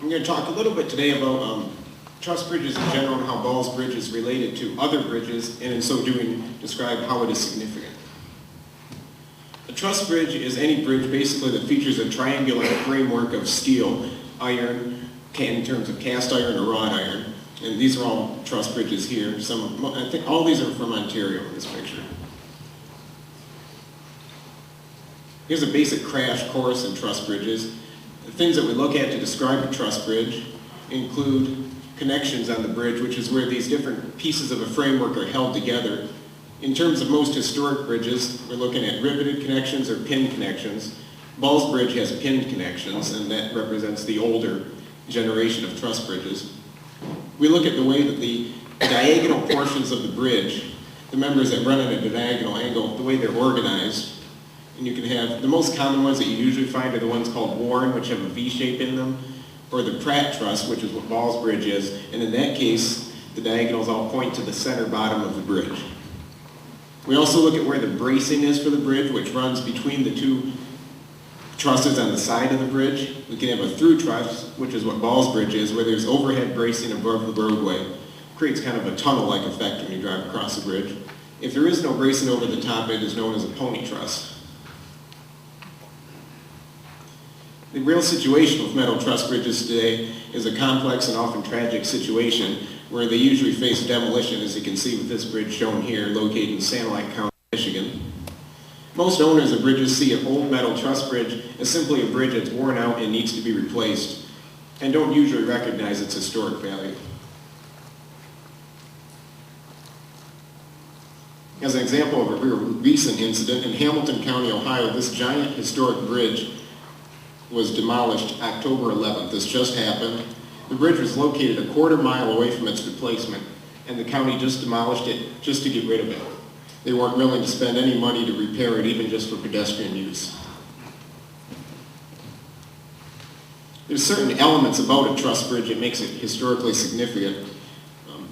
I'm going to talk a little bit today about truss bridges in general and how Ball's Bridge is related to other bridges, and in so doing describe how it is significant. A truss bridge is any bridge basically that features a triangular framework of steel, iron, in terms of cast iron or wrought iron, and these are all truss bridges here. I think all these are from Ontario in this picture. Here's a basic crash course in truss bridges. The things that we look at to describe a truss bridge include connections on the bridge, which is where these different pieces of a framework are held together. In terms of most historic bridges, we're looking at riveted connections or pinned connections. Ball's Bridge has pinned connections, and that represents the older generation of truss bridges. We look at the way that the diagonal portions of the bridge, the members that run at a diagonal angle, the way they're organized. And you can have, the most common ones that you usually find are the ones called Warren, which have a V shape in them, or the Pratt truss, which is what Ball's Bridge is, and in that case, the diagonals all point to the center bottom of the bridge. We also look at where the bracing is for the bridge, which runs between the two trusses on the side of the bridge. We can have a through truss, which is what Ball's Bridge is, where there's overhead bracing above the roadway. Creates kind of a tunnel-like effect when you drive across the bridge. If there is no bracing over the top, it is known as a pony truss. The real situation with metal truss bridges today is a complex and often tragic situation where they usually face demolition, as you can see with this bridge shown here, located in Sanilac County, Michigan. Most owners of bridges see an old metal truss bridge as simply a bridge that's worn out and needs to be replaced, and don't usually recognize its historic value. As an example of a very recent incident, in Hamilton County, Ohio, this giant historic bridge was demolished October 11th. This just happened. The bridge was located a quarter mile away from its replacement, and the county just demolished it just to get rid of it. They weren't willing to spend any money to repair it, even just for pedestrian use. There's certain elements about a truss bridge that makes it historically significant.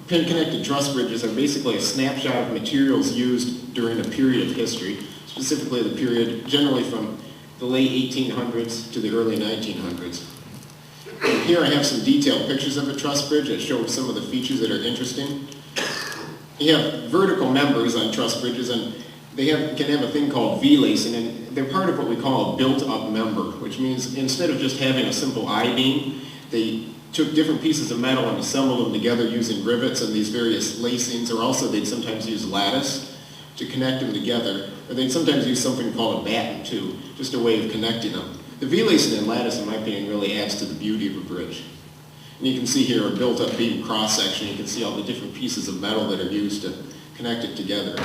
Pin-connected truss bridges are basically a snapshot of materials used during a period of history, specifically the period generally from the late 1800s to the early 1900s. And here I have some detailed pictures of a truss bridge that show some of the features that are interesting. You have vertical members on truss bridges, and they can have a thing called V-lacing, and they're part of what we call a built-up member, which means instead of just having a simple I-beam, they took different pieces of metal and assembled them together using rivets and these various lacings, or also they'd sometimes use lattice to connect them together, or they'd sometimes use something called a batten too, just a way of connecting them. The V-lacing and lattice, in my opinion, really adds to the beauty of a bridge. And you can see here a built-up beam cross-section. You can see all the different pieces of metal that are used to connect it together.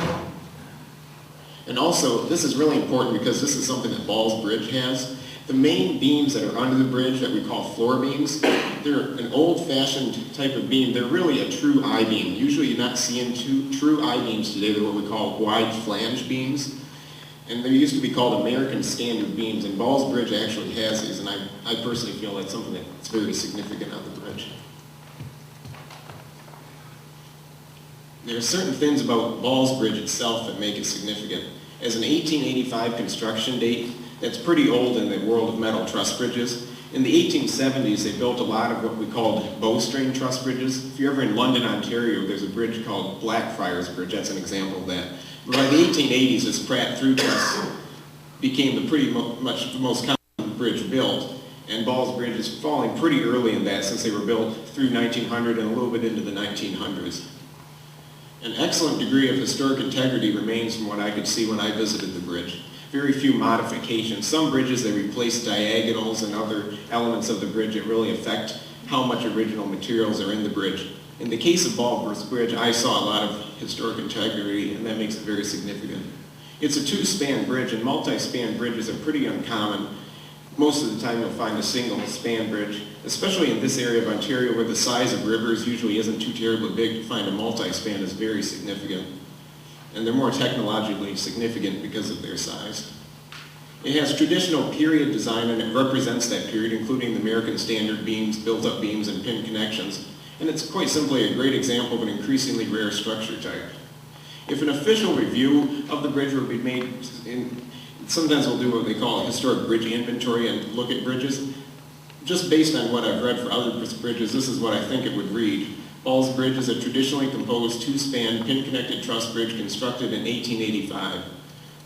And also, this is really important because this is something that Ball's Bridge has. The main beams that are under the bridge that we call floor beams, they're an old-fashioned type of beam. They're really a true I-beam. Usually you're not seeing true I-beams today. They're what we call wide flange beams. And they used to be called American Standard beams, and Ball's Bridge actually has these, and I personally feel that's something that's very significant on the bridge. There are certain things about Ball's Bridge itself that make it significant. As an 1885 construction date, that's pretty old in the world of metal truss bridges. In the 1870s, they built a lot of what we called bowstring truss bridges. If you're ever in London, Ontario, there's a bridge called Blackfriars Bridge. That's an example of that. But by the 1880s, this Pratt through truss became much the most common bridge built, and Ball's Bridge is falling pretty early in that since they were built through 1900 and a little bit into the 1900s. An excellent degree of historic integrity remains from what I could see when I visited the bridge. Very few modifications. Some bridges, they replace diagonals and other elements of the bridge that really affect how much original materials are in the bridge. In the case of Ball's Bridge, I saw a lot of historic integrity, and that makes it very significant. It's a two-span bridge, and multi-span bridges are pretty uncommon. Most of the time you'll find a single-span bridge, especially in this area of Ontario where the size of rivers usually isn't too terribly big. To find a multi-span is very significant. And they're more technologically significant because of their size. It has traditional period design, and it represents that period, including the American Standard beams, built-up beams, and pin connections. And it's quite simply a great example of an increasingly rare structure type. If an official review of the bridge would be made, sometimes we'll do what they call a historic bridge inventory and look at bridges. just based on what I've read for other bridges, this is what I think it would read. Ball's Bridge is a traditionally composed two-span pin-connected truss bridge constructed in 1885.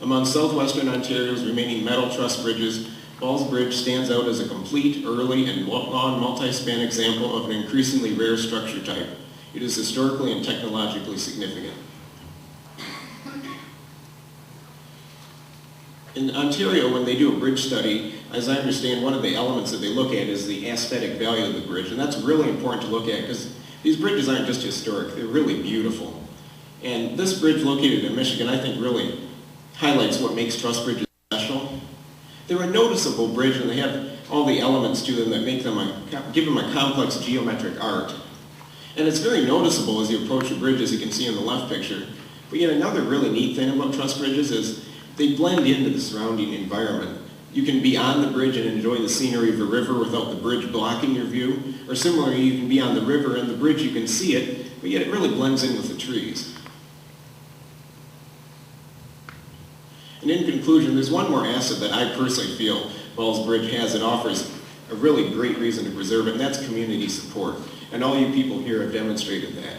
Among southwestern Ontario's remaining metal truss bridges, Ball's Bridge stands out as a complete, early, and long multi-span example of an increasingly rare structure type. It is historically and technologically significant. In Ontario, when they do a bridge study, as I understand, one of the elements that they look at is the aesthetic value of the bridge, and that's really important to look at because these bridges aren't just historic, they're really beautiful. And this bridge located in Michigan, I think, really highlights what makes truss bridges special. They're a noticeable bridge and they have all the elements to them that make them give them a complex geometric art. And it's very noticeable as you approach a bridge, as you can see in the left picture. But yet another really neat thing about truss bridges is they blend into the surrounding environment. You can be on the bridge and enjoy the scenery of a river without the bridge blocking your view. Or similarly, you can be on the river and the bridge, you can see it, but yet it really blends in with the trees. And in conclusion, there's one more asset that I personally feel Ball's Bridge has that offers a really great reason to preserve it, and that's community support. And all you people here have demonstrated that.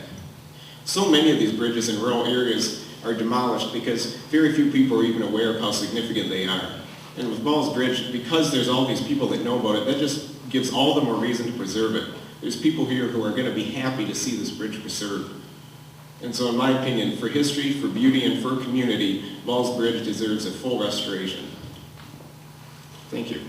So many of these bridges in rural areas are demolished because very few people are even aware of how significant they are. And with Ball's Bridge, because there's all these people that know about it, that just gives all the more reason to preserve it. There's people here who are going to be happy to see this bridge preserved. And so in my opinion, for history, for beauty, and for community, Ball's Bridge deserves a full restoration. Thank you.